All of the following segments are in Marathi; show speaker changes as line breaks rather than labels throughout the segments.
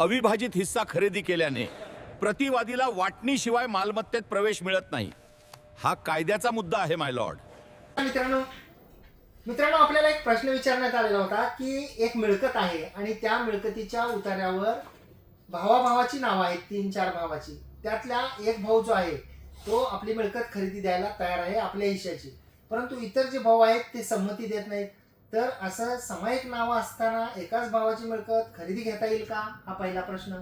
अविभाजित हिस्सा खरेदी केल्याने प्रतिवादीला वाटणीशिवाय मालमत्तेत प्रवेश मिळत नाही. हा कायद्याचा मुद्दा आहे माय लॉर्ड.
मित्रांनो मित्रांनो आपल्याला एक प्रश्न विचारण्यात आलेला होता की एक मिळकत आहे आणि त्या मिळकतीच्या उतार्यावर भावाभावाची नावं आहेत, 3-4 भावाची. त्यातल्या एक भाऊ जो आहे तो आपली मिळकत खरेदी द्यायला तयार आहे आपल्या हिश्श्याची, परंतु इतर जे भाऊ आहेत ते संमती देत नाहीत. तर असं सामायिक नावं असताना एकाच भावाची मिळकत खरेदी घेता येईल का, हा पहिला प्रश्न.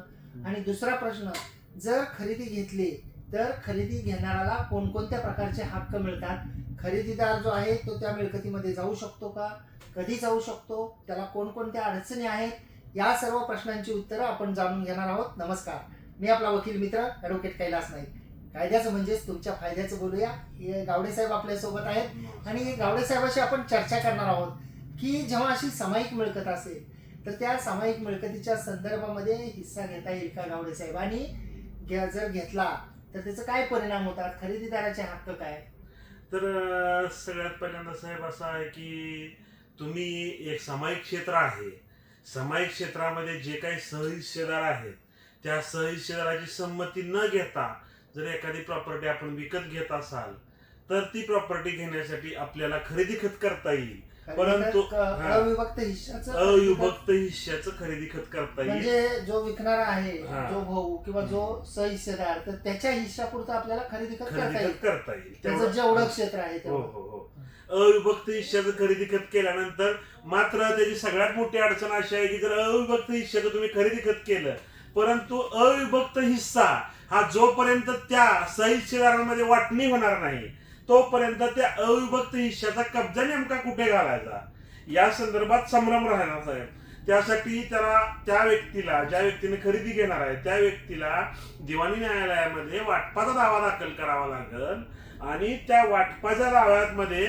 आणि दुसरा प्रश्न, जर खरेदी घेतली तर खरेदी घेणाऱ्याला कोणकोणत्या प्रकारचे हक्क मिळतात, खरेदीदार जो आहे तो त्या मिळकतीमध्ये जाऊ शकतो का, कधी जाऊ शकतो, त्याला कोणकोणत्या अडचणी आहेत, या सर्व प्रश्नांची उत्तरं आपण जाणून घेणार आहोत. नमस्कार, मी आपला वकील मित्र ॲडव्होकेट कैलास नाईक. कायद्याचं म्हणजेच तुमच्या फायद्याचं बोलूया. हे गावडे साहेब आपल्यासोबत आहेत आणि गावडे साहेबाशी आपण चर्चा करणार आहोत की जेव्हा अशी सामायिक मिळकत असेल तर त्या सामायिक मिळकतीच्या संदर्भामध्ये हिस्सा घेता येईल का गावडे साहेब, आणि जर घेतला तर त्याचे काय परिणाम होतात, खरेदीदाराचे हक्क काय.
तर सगळ्यात पहिल्यांदा साहेब असं आहे की तुम्ही एक सामायिक क्षेत्र आहे, सामायिक क्षेत्रामध्ये जे काही सहहिस्सेदार आहेत त्या सहहिस्सेदाराची संमती न घेता जर एखादी प्रॉपर्टी आपण विकत घेत असाल तर ती प्रॉपर्टी घेण्यासाठी आपल्याला खरेदी खत करता येईल, परंतु
अविभक्त
हिश्श्याचं खरेदी खत करता येईल.
म्हणजे जो विकणारा आहे, जो भाऊ किंवा जो सहहिस्सेदार, तर त्याच्या हिश्श्यापुरतं आपल्याला खरेदी खत करता येईल. त्याचं जेवढं क्षेत्र आहे
हो हो हो. अविभक्त हिश्श्याचं खरेदी खत केल्यानंतर मात्र त्याची सगळ्यात मोठी अडचण अशी आहे की जर अविभक्त हिश्श्याचं तुम्ही खरेदी खत केलं, परंतु अविभक्त हिस्सा हा जोपर्यंत त्या सहहिस्सेदारांमध्ये वाटणी होणार नाही तोपर्यंत त्या अविभक्त हिश्श्याचा कब्जा नेमका कुठे घालायचा या संदर्भात संभ्रम राहणार साहेब. त्यासाठी त्याला त्या व्यक्तीला, ज्या व्यक्तीने खरेदी घेणार आहे त्या व्यक्तीला दिवाणी न्यायालयामध्ये वाटपाचा दावा दाखल करावा लागेल आणि त्या वाटपाच्या दाव्यामध्ये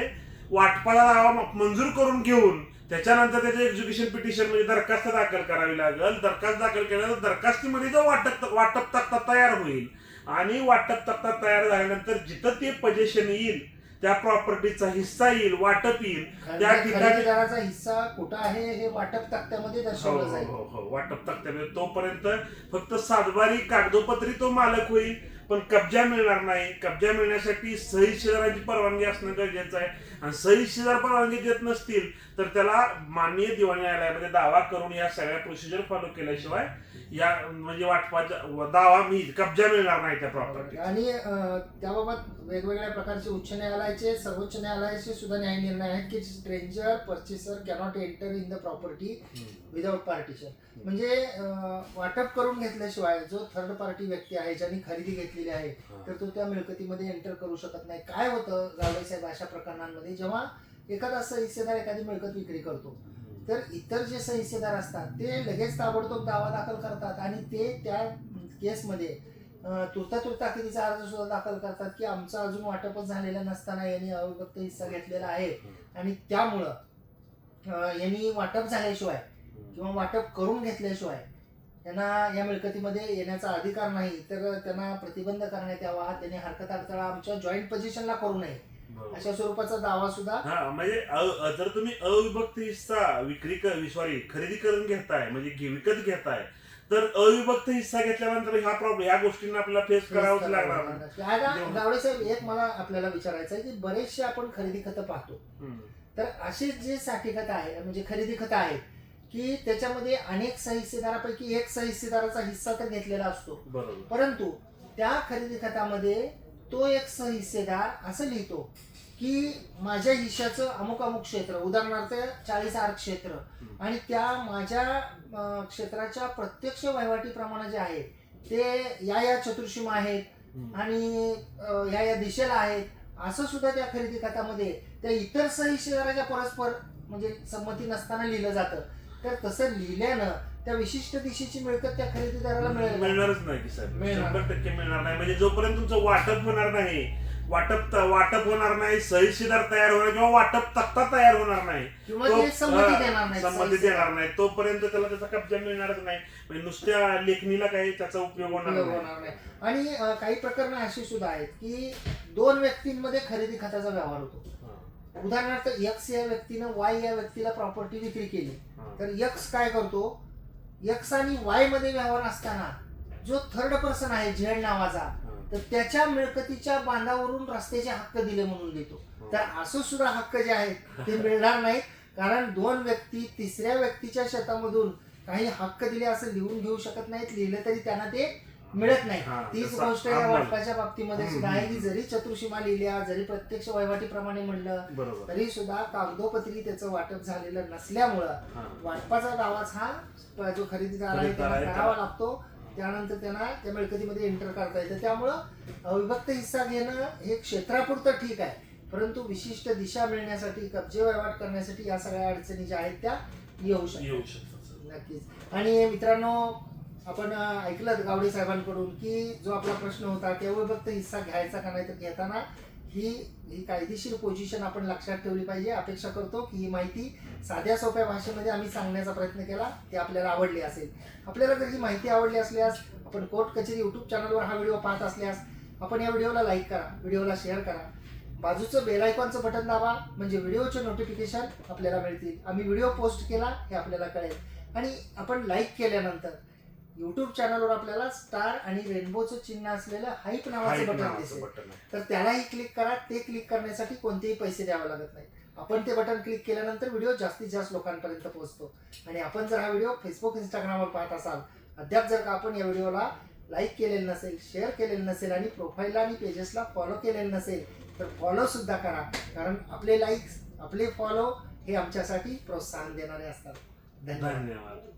वाटपाचा दावा मंजूर करून घेऊन त्याच्यानंतर त्याचे एक्झिक्युशन पिटिशन म्हणजे दरखास्त दाखल करावी लागेल. दरखास्त दाखल केल्यानंतर दरखास्तीमध्ये जो वाटप तक्ता तयार होईल आणि वाटप तक्ता तयार झाल्यानंतर जिथं ते पोझिशन येईल, त्या प्रॉपर्टीचा हिस्सा येईल, वाटप येईल, त्या
खरेदीदाराचा हिस्सा कुठं आहे हे वाटप तक्त्यामध्ये दर्शवलं जाईल.
हो, वाटप तक्त्यामध्ये तोपर्यंत फक्त सातबारी कागदोपत्री तो मालक होईल, पण कब्जा मिळणार नाही. कब्जा मिळण्यासाठी सहहिस्सेदारांची परवानगी असणं गरजेचं आहे आणि सहहिस्सेदार परवानगी देत नसतील तर त्याला माननीय दिवाणी न्यायालयामध्ये दावा करून या सगळ्या प्रोसिजर फॉलो केल्याशिवाय या म्हणजे वाटपाचा दावा कब्जा मिळणार नाही त्या प्रॉपर्टी.
आणि त्याबाबत वेगवेगळ्या प्रकारचे उच्च न्यायालयाचे, सर्वोच्च न्यायालयाचे सुद्धा न्याय निर्णय आहेत की stranger purchaser cannot enter in the property without partition. म्हणजे वाटप करून घेतल्याशिवाय जो थर्ड पार्टी व्यक्ती आहे ज्यांनी खरेदी घेतलेली आहे तर तो त्या मिळकतीमध्ये एंटर करू शकत नाही. काय होतं गावडे साहेब अशा प्रकरणांमध्ये, जेव्हा एखादा सहहिस्सेदार एखादी मिळकत विक्री करतो तर इतर जे सहहिस्सेदार असतात ते लगेच ताबडतोब दावा दाखल करतात आणि ते त्या केसमध्ये तुर्ता ताकिदीचा अर्ज सुद्धा दाखल करतात की आमचा अजून वाटपच झालेला नसताना यांनी अविभक्त हिस्सा घेतलेला आहे आणि त्यामुळं यांनी वाटप झाल्याशिवाय किंवा वाटप करून घेतल्याशिवाय त्यांना या मिळकतीमध्ये येण्याचा अधिकार नाही, तर त्यांना प्रतिबंध करण्यात यावा, त्यांनी हरकत अडथळा आमच्या जॉईंट पोझिशनला करू नये अशा स्वरूपाचा दावा सुद्धा.
म्हणजे जर तुम्ही अविभक्त हिस्सा खरेदी करून घेताय म्हणजे विकत घेताय तर अविभक्त हिस्सा घेतल्यानंतर ह्या प्रॉब्लेम ह्या गोष्टींना आपल्याला फेस करावंच लागणार.
गावडे साहेब, एक मला आपल्याला विचारायचं आहे की बरेचसे आपण खरेदी खतं पाहतो, तर असे जे साठी खतं आहे म्हणजे खरेदी खतं आहेत की त्याच्यामध्ये अनेक सहहिस्सेदारापैकी एक सहहिस्सेदाराचा हिस्सा तर घेतलेला असतो, परंतु त्या खरेदी खतामध्ये तो एक सहहिस्सेदार असं लिहितो की माझ्या हिश्श्याचं अमुक अमुक क्षेत्र, उदाहरणार्थ 40 आर क्षेत्र, आणि त्या माझ्या क्षेत्राच्या प्रत्यक्ष वहिवाटीप्रमाणे जे आहे ते या चतुर्सीमा आहेत आणि या दिशेला आहेत, असं सुद्धा त्या खरेदी खात्यामध्ये त्या इतर सहहिस्सेदाराच्या परस्पर म्हणजे संमती नसताना लिहिलं जातं. तर तसं लिहिल्यानं त्या विशिष्ट दिशेची मिळकत त्या खरेदीदाराला
मिळणारच नाही की साहेब, 100% मिळणार नाही. म्हणजे जोपर्यंत तुमचं वाटप होणार नाही, वाटप होणार नाही, सहहिस्सेदार तयार होणार किंवा वाटप तक्ता तयार होणार नाही
किंवा संमती
देणार नाही तोपर्यंत त्याला त्याचा कब्जा मिळणारच नाही. म्हणजे नुसत्या लेखणीला काही त्याचा उपयोग होणार नाही.
आणि काही प्रकरणं अशी सुद्धा आहेत की दोन व्यक्तींमध्ये खरेदी खताचा व्यवहार होतो. उदाहरणार्थ एक्स या व्यक्तीनं वाय या व्यक्तीला प्रॉपर्टी विक्री केली, तर एक्स काय करतो, एक्स आणि वाय मध्ये व्यवहार असताना जो थर्ड पर्सन आहे झेड नावाचा, तर त्याच्या मिळकतीच्या बांधावरून रस्त्याचे हक्क दिले म्हणून देतो. तर असं सुद्धा हक्क जे आहेत ते मिळणार नाहीत, कारण दोन व्यक्ती तिसऱ्या व्यक्तीच्या शेतामधून काही हक्क दिले असं लिहून घेऊ शकत नाहीत. लिहिलं तरी त्यांना ते मिळत नाही. तीच गोष्ट या वाटपाच्या बाबतीमध्ये सुद्धा आहे की जरी चतुर्सीमा लिहिल्या, जरी प्रत्यक्ष वहिवाटीप्रमाणे म्हणलं तरी सुद्धा कागदोपत्री त्याचं वाटप झालेलं नसल्यामुळं वाटपाचा दावाच हा जो खरेदीदार आहे त्याला करावा लागतो. त्यानंतर त्यांना त्या मिळकतीमध्ये एंटर करता येतं. त्यामुळं अविभक्त हिस्सा घेणं हे क्षेत्रापुरतं ठीक आहे, परंतु विशिष्ट दिशा मिळण्यासाठी, कब्जे वहिवाट करण्यासाठी या सगळ्या अडचणी ज्या आहेत त्या येऊ शकतात. नक्कीच. आणि मित्रांनो, आपण ऐकलं गावडे साहेबांकडून की जो आपला प्रश्न होता की अविभक्त हिस्सा घ्यायचा का नाही, तर घेताना ही कायदेशीर पोझिशन आपण लक्षात ठेवली पाहिजे. अपेक्षा करतो की ही माहिती साध्या सोप्या भाषेमध्ये आम्ही सांगण्याचा प्रयत्न केला, ते आपल्याला आवडली असेल. आपल्याला जर ही माहिती आवडली असल्यास, आपण कोर्ट कचेरी यूट्यूब चॅनलवर हा व्हिडिओ पाहत असल्यास, आपण या व्हिडिओला लाईक करा, व्हिडिओला शेअर करा, बाजूचं बेल आयकॉनचं बटन दाबा, म्हणजे व्हिडिओचे नोटिफिकेशन आपल्याला मिळतील. आम्ही व्हिडिओ पोस्ट केला हे आपल्याला कळेल. आणि आपण लाईक केल्यानंतर यूट्यूब चॅनलवर आपल्याला स्टार आणि रेनबोचं चिन्ह असलेलं हाईप नावाचं बटन दिसेल, तर त्यालाही क्लिक करा. ते क्लिक करण्यासाठी कोणतेही पैसे द्यावे लागत नाही. आपण ते बटन क्लिक केल्यानंतर व्हिडिओ जास्तीत जास्त लोकांपर्यंत पोहोचतो. आणि आपण जर हा व्हिडिओ फेसबुक, इंस्टाग्रामवर पाहत असाल, अद्याप जर का आपण या व्हिडिओला लाईक केलेलं नसेल, शेअर केलेलं नसेल आणि प्रोफाईलला आणि पेजेसला फॉलो केलेलं नसेल, तर फॉलो सुद्धा करा. कारण आपले लाईक्स, आपले फॉलो हे आमच्यासाठी प्रोत्साहन देणारे असतात. धन्यवाद.